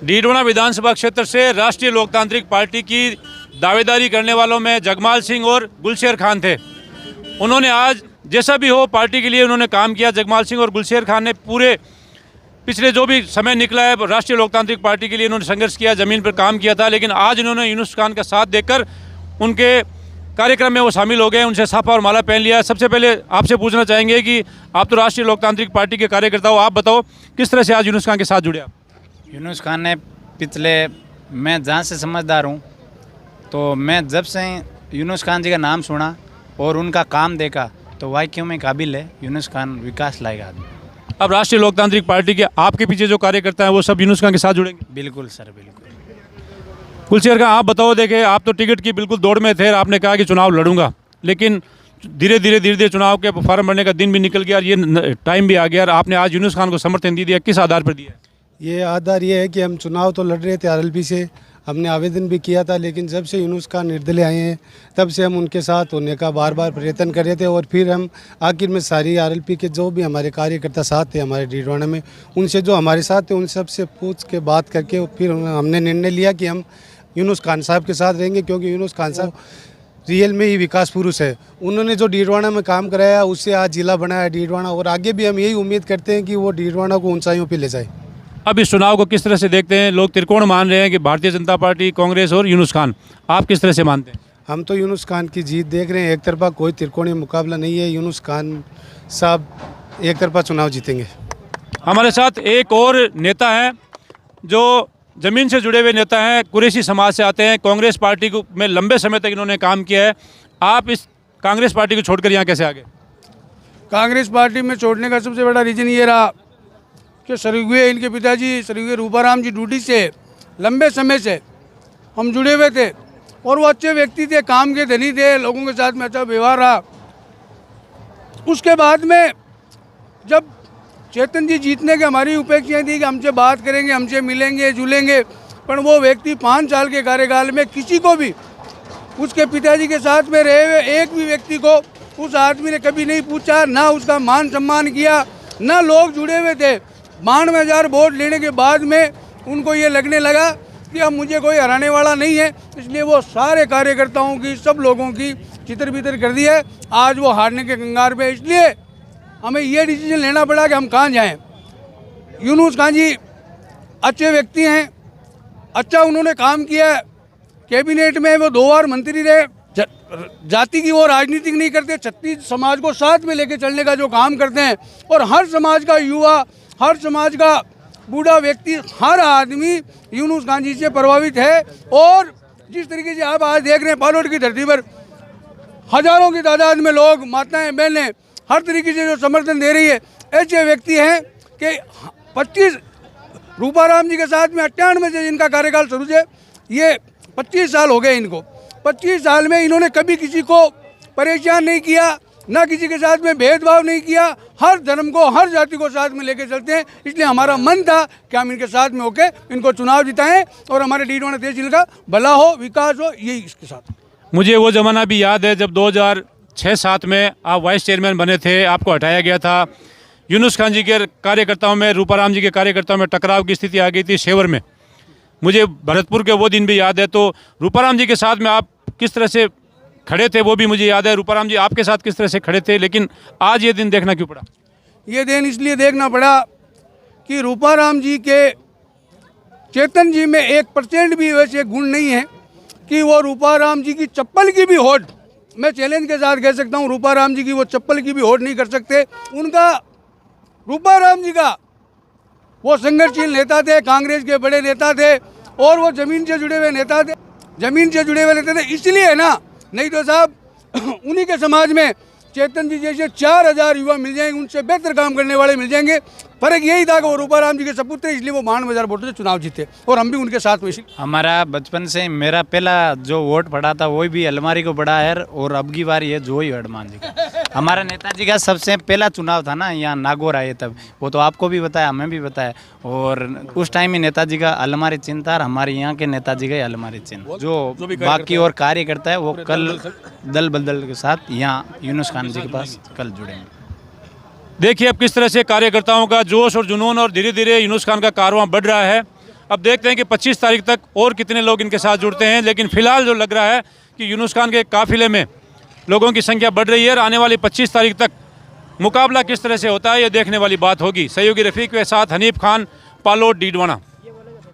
डीडवाना विधानसभा क्षेत्र से राष्ट्रीय लोकतांत्रिक पार्टी की दावेदारी करने वालों में जगमाल सिंह और गुलशेर खान थे। उन्होंने आज जैसा भी हो पार्टी के लिए उन्होंने काम किया। जगमाल सिंह और गुलशेर खान ने पूरे पिछले जो भी समय निकला है राष्ट्रीय लोकतांत्रिक पार्टी के लिए इन्होंने संघर्ष किया, ज़मीन पर काम किया था। लेकिन आज इन्होंने यूनुस खान का साथ देकर उनके कार्यक्रम में वो शामिल हो गए, उनसे साफा और माला पहन लिया। सबसे पहले आपसे पूछना चाहेंगे कि आप तो राष्ट्रीय लोकतांत्रिक पार्टी के कार्यकर्ता हो, आप बताओ किस तरह से आज यूनुस खान के साथ जुड़े आप? यूनुस खान ने मैं जहाँ से समझदार हूँ तो मैं जब से यूनुस खान जी का नाम सुना और उनका काम देखा तो वाकई में काबिल है। यूनुस खान विकास लाएगा आदमी। अब राष्ट्रीय लोकतांत्रिक पार्टी के आपके पीछे जो कार्यकर्ता हैं वो सब यूनुस खान के साथ जुड़ेंगे? बिल्कुल सर, बिल्कुल। गुलशेर खान, आप बताओ, देखे आप तो टिकट की बिल्कुल दौड़ में थे, आपने कहा कि चुनाव लड़ूंगा, लेकिन धीरे धीरे चुनाव के फॉर्म भरने का दिन भी निकल गया और ये टाइम भी आ गया और आपने आज यूनुस खान को समर्थन दे दिया। किस आधार पर दिया? ये आधार ये है कि हम चुनाव तो लड़ रहे थे आरएलपी से, हमने आवेदन भी किया था, लेकिन जब से यूनुस खान निर्दलीय आए हैं तब से हम उनके साथ होने का बार बार प्रयत्न कर रहे थे। और फिर हम आखिर में सारी आरएलपी के जो भी हमारे कार्यकर्ता साथ थे हमारे डीडवाना में, उनसे जो हमारे साथ थे उन सब से पूछ के बात करके फिर हमने निर्णय लिया कि हम यूनुस खान साहब के साथ रहेंगे, क्योंकि यूनुस खान साहब रियल में ही विकास पुरुष है। उन्होंने जो डीडवाना में काम कराया उससे आज जिला बनाया डीडवाना, और आगे भी हम यही उम्मीद करते हैं कि वो डीडवाना को ऊंचाइयों पर ले जाए। अब इस चुनाव को किस तरह से देखते हैं? लोग त्रिकोण मान रहे हैं कि भारतीय जनता पार्टी, कांग्रेस और यूनुस खान, आप किस तरह से मानते हैं? हम तो यूनुस खान की जीत देख रहे हैं, एक तरफा कोई त्रिकोणीय मुकाबला नहीं है। यूनुस खान साहब एक तरफा चुनाव जीतेंगे। हमारे साथ एक और नेता हैं जो ज़मीन से जुड़े हुए नेता हैं, कुरैशी समाज से आते हैं, कांग्रेस पार्टी को में लंबे समय तक इन्होंने काम किया है। आप इस कांग्रेस पार्टी को छोड़कर यहाँ कैसे आ गए? कांग्रेस पार्टी में छोड़ने का सबसे बड़ा रीज़न ये रहा कि स्वर्गीय इनके पिताजी स्वर्गीय रूपाराम जी ड्यूटी से लंबे समय से हम जुड़े हुए थे और वो अच्छे व्यक्ति थे, काम के धनी थे, लोगों के साथ में अच्छा व्यवहार रहा। उसके बाद में जब चेतन जी जीतने की हमारी अपेक्षाएं थी कि हमसे बात करेंगे, हमसे मिलेंगे जुलेंगे, पर वो व्यक्ति 5 साल के कार्यकाल में किसी को भी उसके पिताजी के साथ में रहे हुए एक भी व्यक्ति को उस आदमी ने कभी नहीं पूछा, ना उसका मान सम्मान किया, ना लोग जुड़े हुए थे। 92,000 वोट लेने के बाद में उनको ये लगने लगा कि अब मुझे कोई हराने वाला नहीं है, इसलिए वो सारे कार्यकर्ताओं की, सब लोगों की चितर बितर कर दी है। आज वो हारने के कंगार पे, इसलिए हमें ये डिसीजन लेना पड़ा कि हम कहाँ जाएं। यूनुस खान जी अच्छे व्यक्ति हैं, अच्छा उन्होंने काम किया है, कैबिनेट में वो 2 बार मंत्री रहे, जाति की वो राजनीति नहीं करते, छत्तीस समाज को साथ में लेके चलने का जो काम करते हैं, और हर समाज का युवा, हर समाज का बूढ़ा व्यक्ति, हर आदमी यूनुस खान जी से प्रभावित है। और जिस तरीके से आप आज देख रहे हैं पालोट की धरती पर हजारों की तादाद में लोग, माताएं, बहनें हर तरीके से जो समर्थन दे रही है, ऐसे व्यक्ति हैं कि 25 रूपाराम जी के साथ में 98 से जिनका कार्यकाल शुरू से ये 25 साल हो गए इनको। 25 साल में इन्होंने कभी किसी को परेशान नहीं किया, ना किसी के साथ में भेदभाव नहीं किया, हर धर्म को, हर जाति को साथ में लेके चलते हैं। इसलिए हमारा मन था कि हम इनके साथ में होके इनको चुनाव जिताएं और हमारे डीडवाना तहसील का भला हो, विकास हो, यही इसके साथ। मुझे वो ज़माना भी याद है जब 2006-7 में आप वाइस चेयरमैन बने थे, आपको हटाया गया था। यूनुस खान जी के कार्यकर्ताओं में, रूपाराम जी के कार्यकर्ताओं में टकराव की स्थिति आ गई थी शेवर में। मुझे भरतपुर के वो दिन भी याद है। तो रूपाराम जी के साथ में आप किस तरह से खड़े थे वो भी मुझे याद है। रूपाराम जी आपके साथ किस तरह से खड़े थे, लेकिन आज ये दिन देखना क्यों पड़ा? ये दिन इसलिए देखना पड़ा कि रूपाराम जी के, चेतन जी में 1% भी वैसे गुण नहीं है कि वो रूपाराम जी की चप्पल की भी होड़, मैं चैलेंज के साथ कह सकता हूँ, रूपाराम जी की वो चप्पल की भी होड़ नहीं कर सकते। उनका, रूपाराम जी का वो संघर्षशील नेता थे, कांग्रेस के बड़े नेता थे और वो ज़मीन से जुड़े हुए नेता थे, ज़मीन से जुड़े हुए नेता थे, इसलिए है ना, नहीं तो साहब उन्हीं के समाज में चेतन जी जैसे 4000 युवा मिल जाएंगे, उनसे बेहतर काम करने वाले मिल जाएंगे। फर्क यही था कि वो रूपाराम जी के सपूत थे, इसलिए वो 92,000 वोटों से चुनाव जीते और हम भी उनके साथ में। हमारा बचपन से मेरा पहला जो वोट पड़ा था वही भी अलमारी को पड़ा है, और अब की बार ये जो ही हनुमान जी का हमारा नेताजी का सबसे पहला चुनाव था ना, यहाँ नागौर आए तब, वो तो आपको भी बताया, हमें भी बताया, और उस टाइम ही नेताजी का अलमारी चिन्ह था और हमारे यहाँ के नेताजी का अलमारी चिन्ह। जो बाकी और कार्य करता है वो कल दल बदल के साथ यहाँ यूनुस खान जी के पास कल जुड़ेंगे। देखिए अब किस तरह से कार्यकर्ताओं का जोश और जुनून और धीरे धीरे यूनुस खान का कारवां बढ़ रहा है। अब देखते हैं कि 25 तारीख तक और कितने लोग इनके साथ जुड़ते हैं, लेकिन फ़िलहाल जो लग रहा है कि यूनुस खान के काफ़िले में लोगों की संख्या बढ़ रही है और आने वाली 25 तारीख तक मुकाबला किस तरह से होता है ये देखने वाली बात होगी। सहयोगी रफ़ीक के साथ हनीफ खान, पालोड, डीडवाना।